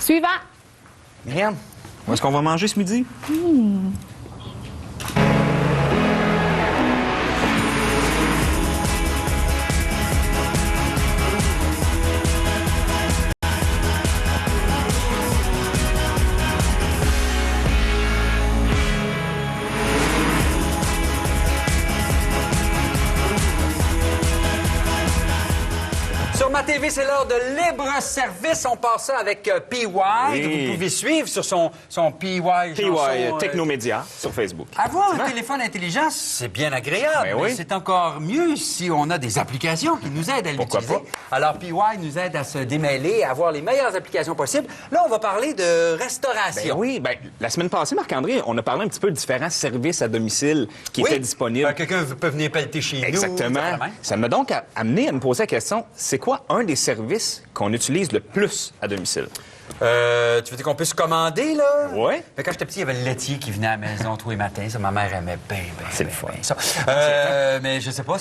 Suivant. Myriam, où est-ce qu'on va manger ce midi? Sur ma TV, c'est l'heure de libre service. On passe ça avec PY, que vous pouvez suivre sur son PY. PY Technomédia sur Facebook. Avoir un téléphone intelligent, c'est bien agréable, Ben oui. mais c'est encore mieux si on a des applications qui nous aident à Pourquoi l'utiliser. Alors, PY nous aide à se démêler, à avoir les meilleures applications possibles. Là, on va parler de restauration. Ben oui, la semaine passée, Marc-André, on a parlé un petit peu de différents services à domicile qui étaient disponibles. Quelqu'un peut venir pelleter chez nous. Exactement. Ça m'a donc amené à me poser la question, c'est quoi un des services qu'on utilise le plus à domicile? Tu veux dire qu'on peut se commander, là? Oui. Mais quand j'étais petit, il y avait le laitier qui venait à la maison tous les matins. Ça, ma mère aimait bien. C'est le fun. Ça. Mais je sais pas,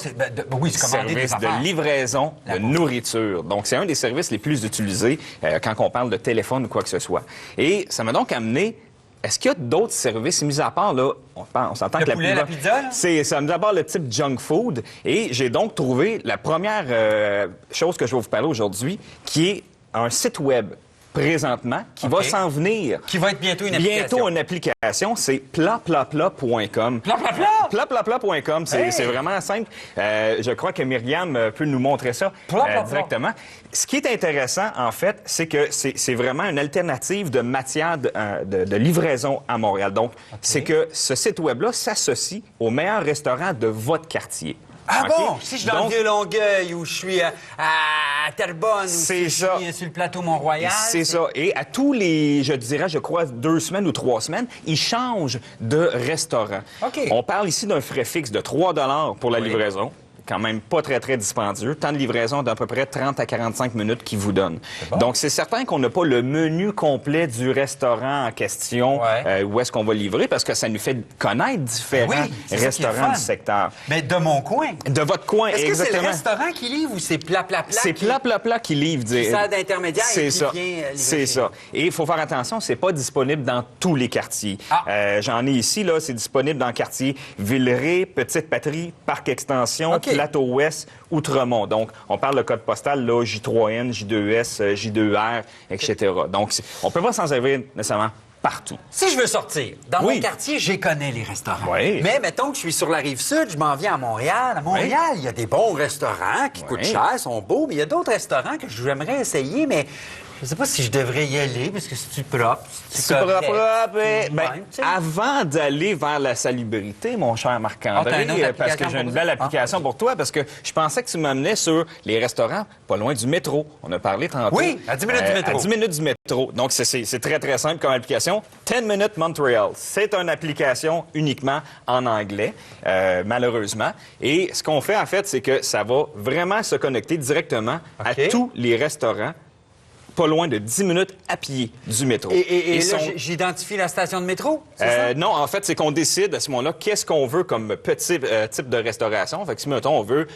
oui, c'est commander des Service affaires. de livraison de nourriture. Donc, c'est un des services les plus utilisés quand on parle de téléphone ou quoi que ce soit. Et ça m'a donc amené... Est-ce qu'il y a d'autres services, mis à part, là, on s'entend que poulet, la pizza, là? C'est ça, mis à part le type junk food. Et j'ai donc trouvé la première chose que je vais vous parler aujourd'hui, qui est un site web présentement, qui va s'en venir. Qui va être bientôt une application. Bientôt une application, c'est plaplapla.com. Plaplapla? Plaplapla.com, c'est vraiment simple. Je crois que Myriam peut nous montrer ça directement. Ce qui est intéressant, en fait, c'est que c'est vraiment une alternative de matière de livraison à Montréal. Donc, c'est que ce site web-là s'associe aux meilleurs restaurants de votre quartier. Ah OK? bon? Si je suis dans le Vieux-Longueuil ou je suis à Terrebonne ou si je suis sur le plateau Mont-Royal... C'est ça. Et à tous les, je crois, 2 semaines ou 3 semaines, ils changent de restaurant. OK. On parle ici d'un frais fixe de 3 $ pour la livraison. Quand même pas très, très dispendieux. Temps de livraison d'à peu près 30 à 45 minutes qu'ils vous donnent. Bon. Donc, c'est certain qu'on n'a pas le menu complet du restaurant en question où est-ce qu'on va livrer, parce que ça nous fait connaître différents restaurants du secteur. Mais de mon coin. De votre coin, exactement. Est-ce que c'est le exactement. restaurant qui livre ou c'est Plaplapla? C'est Plaplapla qui livre. Qui sert d'intermédiaire et qui vient livrer. C'est ça. Et il faut faire attention, c'est pas disponible dans tous les quartiers. J'en ai ici, là, c'est disponible dans le quartier Villeray, Petite-Patrie, Parc Extension, Plateau-Ouest, Outremont. Donc, on parle de code postal, là, J3N, J2S, J2R, etc. Donc, on peut pas s'en servir nécessairement partout. Si je veux sortir, dans mon quartier, je connais les restaurants. Oui. Mais mettons que je suis sur la Rive-Sud, je m'en viens à Montréal. À Montréal, il y a des bons restaurants qui coûtent cher, sont beaux, mais il y a d'autres restaurants que j'aimerais essayer, mais... Je sais pas si je devrais y aller, parce que c'est propre. C'est propre. Avant d'aller vers la salubrité, mon cher Marc-André, parce que j'ai une belle application pour toi, parce que je pensais que tu m'amenais sur les restaurants pas loin du métro. On a parlé tantôt. Oui, à 10 minutes du métro. À 10 minutes du métro. Donc, c'est très, très simple comme application. 10 Minutes Montreal. C'est une application uniquement en anglais, malheureusement. Et ce qu'on fait, en fait, c'est que ça va vraiment se connecter directement à tous les restaurants pas loin de 10 minutes à pied du métro. Et là, j'identifie la station de métro? Non, en fait, c'est qu'on décide à ce moment-là qu'est-ce qu'on veut comme petit type de restauration. Fait que si, mettons, on veut,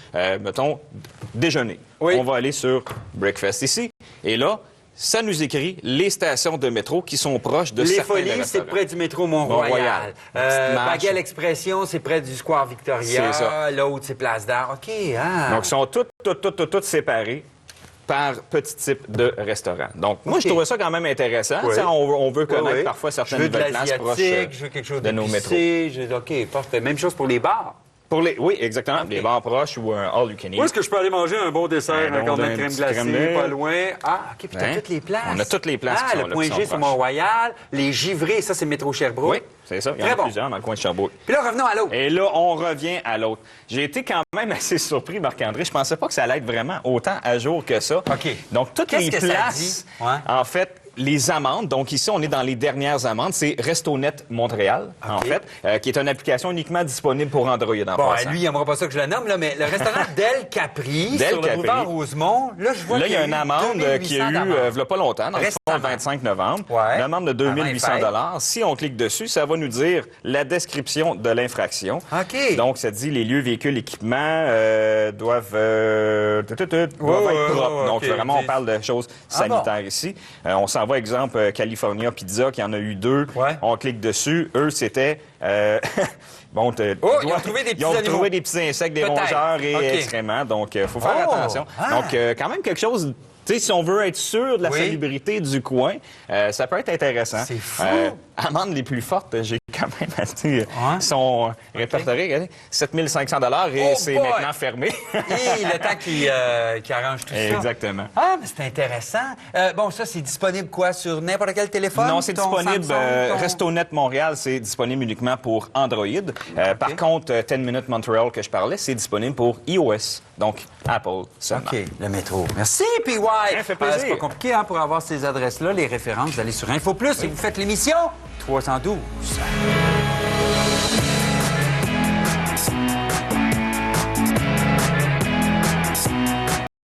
déjeuner, on va aller sur Breakfast ici. Et là, ça nous écrit les stations de métro qui sont proches de certains restaurants. Les Folies, c'est près du métro Mont-Royal. Baguette Expression, c'est près du Square Victoria. C'est ça. L'autre, c'est Place d'Art. OK, Donc, ils sont toutes séparés par petit type de restaurant. Donc, moi, je trouvais ça quand même intéressant. On veut connaître parfois certaines nouvelles places proches je veux quelque chose de nos métros. OK, parfait. Même chose pour les bars. Oui, exactement. Les bars proches ou un all-you-can-eat. Où est-ce que je peux aller manger un bon dessert, un cornet de crème glacée, pas loin? OK, puis t'as toutes les places. On a toutes les places qui sont là. Le Point G, c'est Mont-Royal. Les Givrés, ça, c'est métro Sherbrooke. Oui, c'est ça. Il y en a plusieurs dans le coin de Sherbrooke. Puis là, revenons à l'autre. Et là, on revient à l'autre. J'ai été quand même assez surpris, Marc-André. Je pensais pas que ça allait être vraiment autant à jour que ça. OK. Donc, toutes les places, en fait, les amendes, donc ici, on est dans les dernières amendes, c'est RestoNet Montréal, en fait, qui est une application uniquement disponible pour Android. Lui, il n'aimera pas ça que je le nomme, là, mais le restaurant Del Capri, sur le boulevard Rosemont, là, je vois là, il y a une amende qu'il y a eu, il n'y a pas longtemps, dans le 25 novembre, une amende de 2800 $. Si on clique dessus, ça va nous dire la description de l'infraction. OK. Donc, ça dit les lieux, véhicules, équipements doivent être propres. Donc, vraiment, on parle de choses sanitaires ici. On s'en va, exemple, California Pizza, qui en a eu 2. On clique dessus. Eux, c'était... Bon, ils ont trouvé des petits animaux. Ils ont trouvé des petits insectes, des rongeurs et excréments. Donc, il faut faire attention. Donc, quand même quelque chose... Tu sais, si on veut être sûr de la salubrité du coin, ça peut être intéressant. C'est fou! Amendes les plus fortes, j'ai quand même assez... sont répertoriées. 7500 $ et c'est maintenant fermé. Et le temps qui arrange tout ça. Exactement. Ah, mais c'est intéressant. Bon, ça, c'est disponible quoi? Sur n'importe quel téléphone? Non, c'est disponible. RestoNet Montréal, c'est disponible uniquement pour Android. Par contre, 10 Minutes Montreal que je parlais, c'est disponible pour iOS. Donc, Apple seulement. OK, le métro. Merci, PY. Ça fait plaisir. C'est pas compliqué, hein, pour avoir ces adresses-là, les références. Vous allez sur Info Plus et vous faites l'émission 312.